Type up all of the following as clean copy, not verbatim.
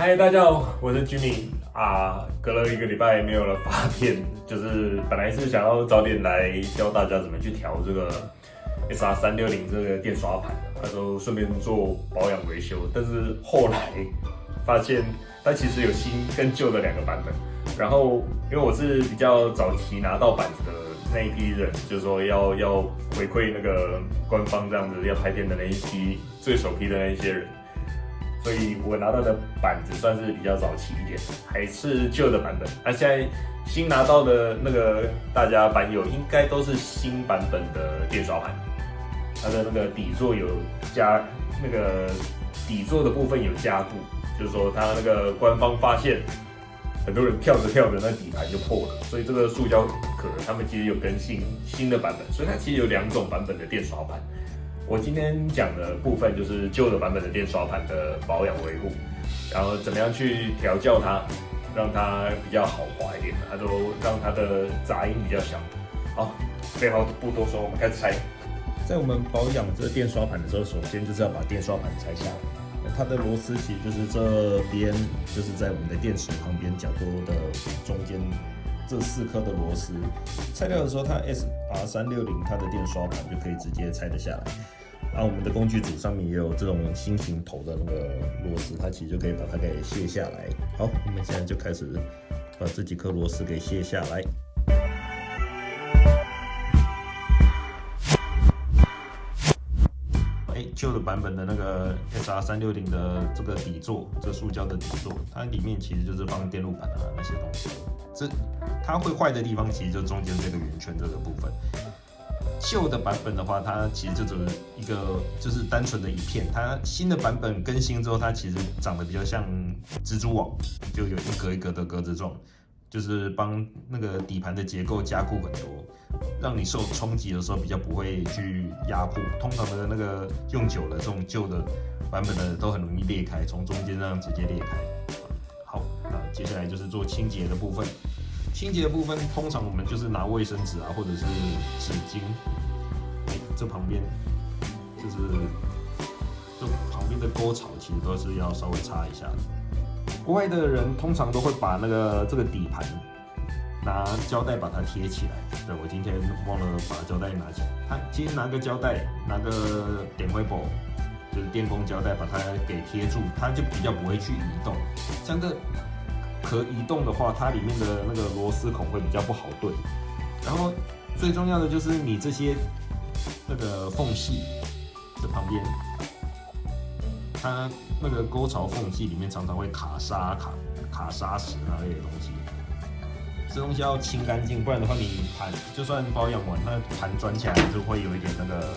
嗨，大家好，我是 Jimmy 啊。隔了1个礼拜没有了发片，就是本来是想要早点来教大家怎么去调这个 SR360这个电刷盘，那时候顺便做保养维修。但是后来发现它其实有新跟旧的2个版本。然后因为我是比较早期拿到板子的那一批人，就是说要回馈那个官方这样子要拍片的那一批最首批的那一些人。所以我拿到的板子算是比较早期一点，还是旧的版本。那现在新拿到的那个大家版友应该都是新版本的电刷盘，它的那个底座有加那个底座的部分有加固，就是说它那个官方发现很多人跳着那底盘就破了，所以这个塑胶壳他们其实有更新新的版本，所以它其实有2种版本的电刷盘。我今天讲的部分就是旧的版本的电刷盘的保养维护，然后怎么样去调教它，让它比较好滑一点，它都让它的杂音比较小。好，废话不多说，我们开始拆。在我们保养这个电刷盘的时候，首先就是要把电刷盘拆下来。它的螺丝其实就是这边，就是在我们的电池旁边角落的中间。这4颗的螺丝拆掉的时候，它 SR360它的电刷盘就可以直接拆得下来。然后我们的工具组上面也有这种心形头的那个螺丝，它其实就可以把它给卸下来。好，我们现在就开始把这几颗螺丝给卸下来。旧的版本的那个 SR360的这个底座，这塑胶的底座，它里面其实就是放电路板啊那些东西。它会坏的地方，其实就中间这个圆圈这个部分。旧的版本的话，它其实就只是一个就是单纯的一片。它新的版本更新之后，它其实长得比较像蜘蛛网，就有一格一格的格子状，就是帮那个底盘的结构加固很多，让你受冲击的时候比较不会去压迫。通常的那个用久了，这种旧的版本的都很容易裂开，从中间这样直接裂开。好，那接下来就是做清洁的部分。清洁的部分，通常我们就是拿卫生纸啊，或者是纸巾。这旁边就是这旁边的沟槽，其实都是要稍微擦一下的。国外的人通常都会把这个底盘拿胶带把它贴起来。对，我今天忘了把胶带拿起来。其实拿个胶带，拿个电灰布，就是电工胶带把它给贴住，它就比较不会去移动。像这壳移动的话，它里面的那个螺丝孔会比较不好对。然后最重要的就是你这些那个缝隙这旁边，它那个沟槽缝隙里面常常会卡砂石那类的东西。这东西要清干净，不然的话你盘就算保养完，它盘转起来就会有一点那个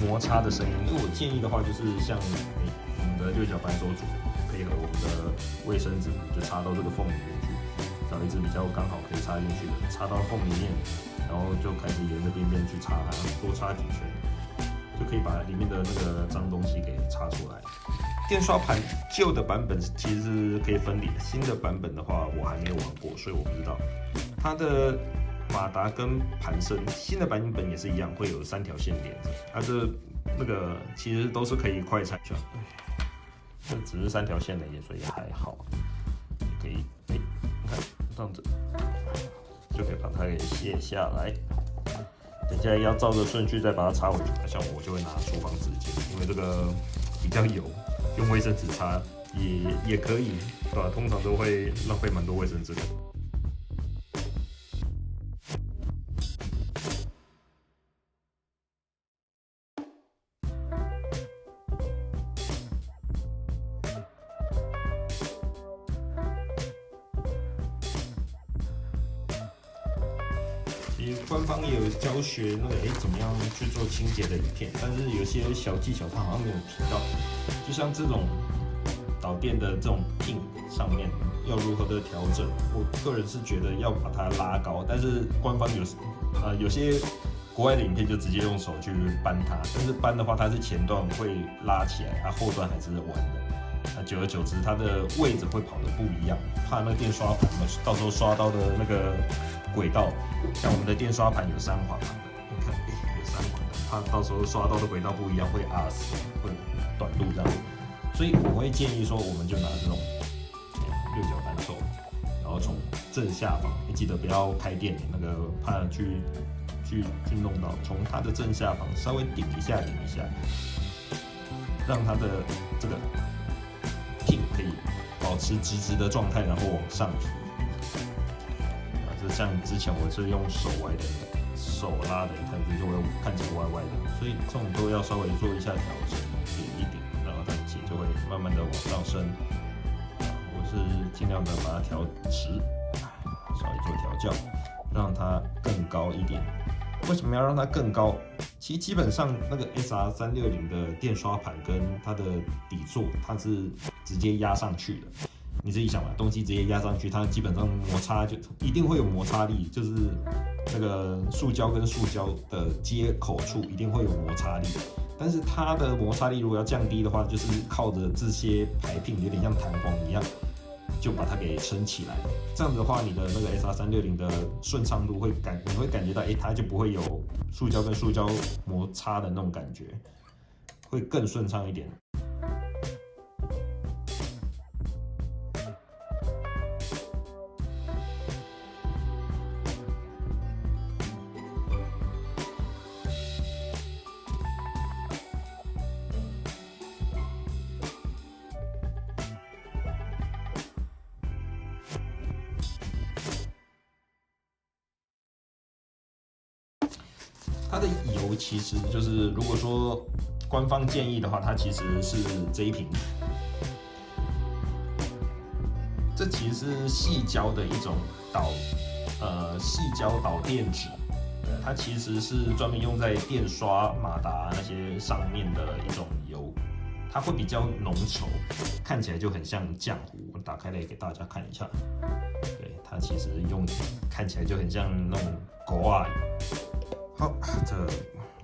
摩擦的声音。因为我建议的话，就是像我们的6角扳手组配合我们的卫生纸，就插到这个缝里面去，找一支比较刚好可以插进去的，插到缝里面，然后就开始沿着边边去擦它，多擦几圈，就可以把里面的那个脏东西给擦出来。电刷盘旧的版本其实是可以分离的，新的版本的话我还没有玩过，所以我不知道。它的马达跟盘身，新的版本也是一样，会有3条线连着。它的那个其实都是可以快拆掉，这只是3条线而已，所以还好。可以，你看这样子就可以把它给卸下来。等下要照着顺序再把它插回去，像我就会拿厨房纸巾，因为这个比较油。用卫生纸擦也可以，对吧？通常都会浪费蛮多卫生纸的。其实官方也有教学那个怎么样去做清洁的影片，但是有些小技巧它好像没有提到，就像这种导电的这种 pin 上面要如何的调整，我个人是觉得要把它拉高，但是官方有些国外的影片就直接用手去扳它，但是扳的话它是前段会拉起来，它后段还是弯的。那久而久之，它的位置会跑得不一样，怕那个电刷盘到时候刷到的那个轨道，像我们的电刷盘有3环嘛，你看，有3环的，怕到时候刷到的轨道不一样，会死，会短路这样。所以我会建议说，我们就拿这种六角单凑，然后从正下方，你记得不要开电，那个怕去弄到，从它的正下方稍微顶一下，让它的这个pin可以保持直的状态，然后往上提。就像之前我是用手拉的，你看这就会看起来歪歪的，所以这种都要稍微做一下调整，顶一顶，然后它结就会慢慢的往上升。我是尽量的把它调直，稍微做调教，让它更高一点。为什么要让它更高？其实基本上那个 SR360的电刷盘跟它的底座，它是直接压上去的。你自己想嘛，东西直接压上去，它基本上摩擦就一定会有摩擦力，就是那个塑胶跟塑胶的接口处一定会有摩擦力。但是它的摩擦力如果要降低的话，就是靠着这些排pin有点像弹簧一样，就把它给撑起来。这样子的话，你的那个 SR360的顺畅度你会感觉到，它就不会有塑胶跟塑胶摩擦的那种感觉，会更顺畅一点。它的油其实就是，如果说官方建议的话，它其实是这一瓶。这其实是细胶的一种细胶导电纸，它其实是专门用在电刷、马达那些上面的一种油，它会比较浓稠，看起来就很像浆糊。我打开来给大家看一下，对，它其实看起来就很像那种狗啊。好，这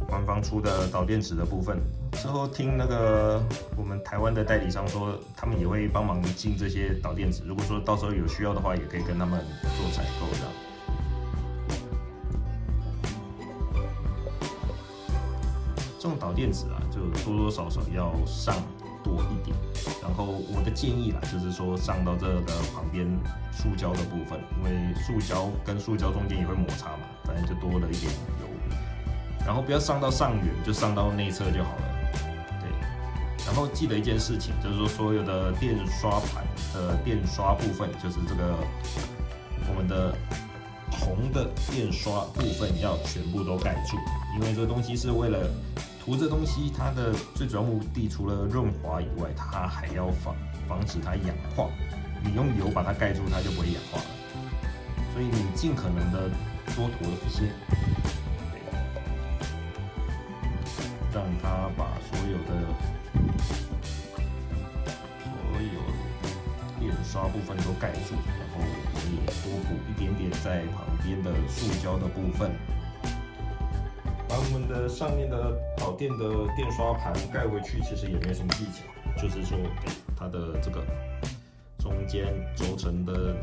官方出的导电池的部分，之后听那个我们台湾的代理商说，他们也会帮忙进这些导电池。如果说到时候有需要的话，也可以跟他们做采购这样。这种导电池啊，就多多少少要上多一点。然后我的建议啦，就是说上到这个旁边塑胶的部分，因为塑胶跟塑胶中间也会摩擦嘛，反正就多了一点油。然后不要上到上缘，就上到内侧就好了。对，然后记得一件事情，就是说所有的电刷盘的电刷部分，就是这个我们的铜的电刷部分要全部都盖住，因为这个东西是为了涂这东西，它的最主要目的除了润滑以外，它还要防止它氧化。你用油把它盖住，它就不会氧化了。所以你尽可能的多涂一些。让它把所有电刷部分都盖住，然后我也多补一点点在旁边的塑胶的部分，把我们的上面的导电的电刷盘盖回去，其实也没什么技巧，就是说给它的这个中间轴承的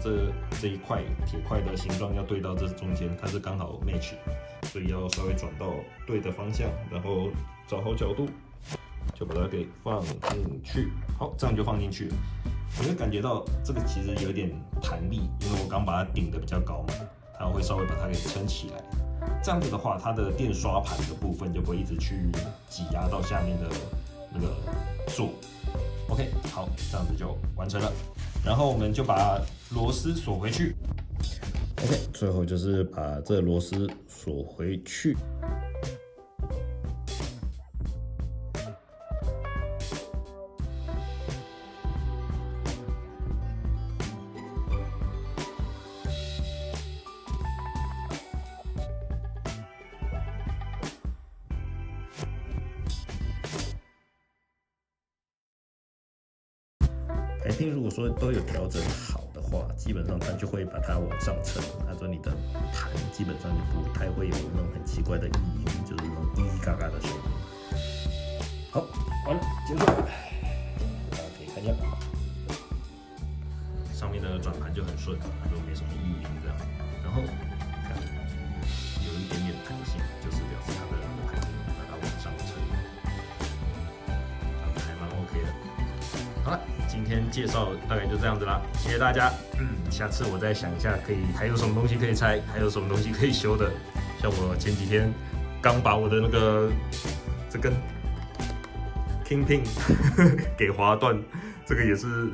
这一块铁块的形状要对到这中间，它是刚好 match， 所以要稍微转到对的方向，然后找好角度，就把它给放进去。好，这样就放进去了。你会感觉到这个其实有点弹力，因为我刚把它顶得比较高嘛，它会稍微把它给撑起来。这样子的话，它的电刷盘的部分就不会一直去挤压到下面的那个座。OK， 好，这样子就完成了。然后我们就把螺丝锁回去。OK， 最后就是把这螺丝锁回去。排pin如果说都有调整好的话，基本上它就会把它往上撑，它说你的盘基本上就不太会有那种很奇怪的异音，就是那种滴滴嘎嘎的声音。好，完了，结束了，大家可以看一下，上面的转盘就很顺，就没什么异音这样。然后看有一点点弹性，就是表示它的排pin把它往上撑，还蛮 OK 的。好了，今天介绍大概就这样子啦，谢谢大家。下次我再想一下，还有什么东西可以拆，还有什么东西可以修的。像我前几天刚把我的那个这根 Kingpin 给划断，这个也是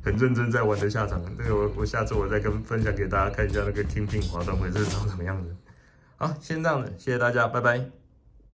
很认真在玩的下场。这个我下次我再分享给大家看一下那个 Kingpin 划断会是长什么样子。好，先这样子，谢谢大家，拜拜。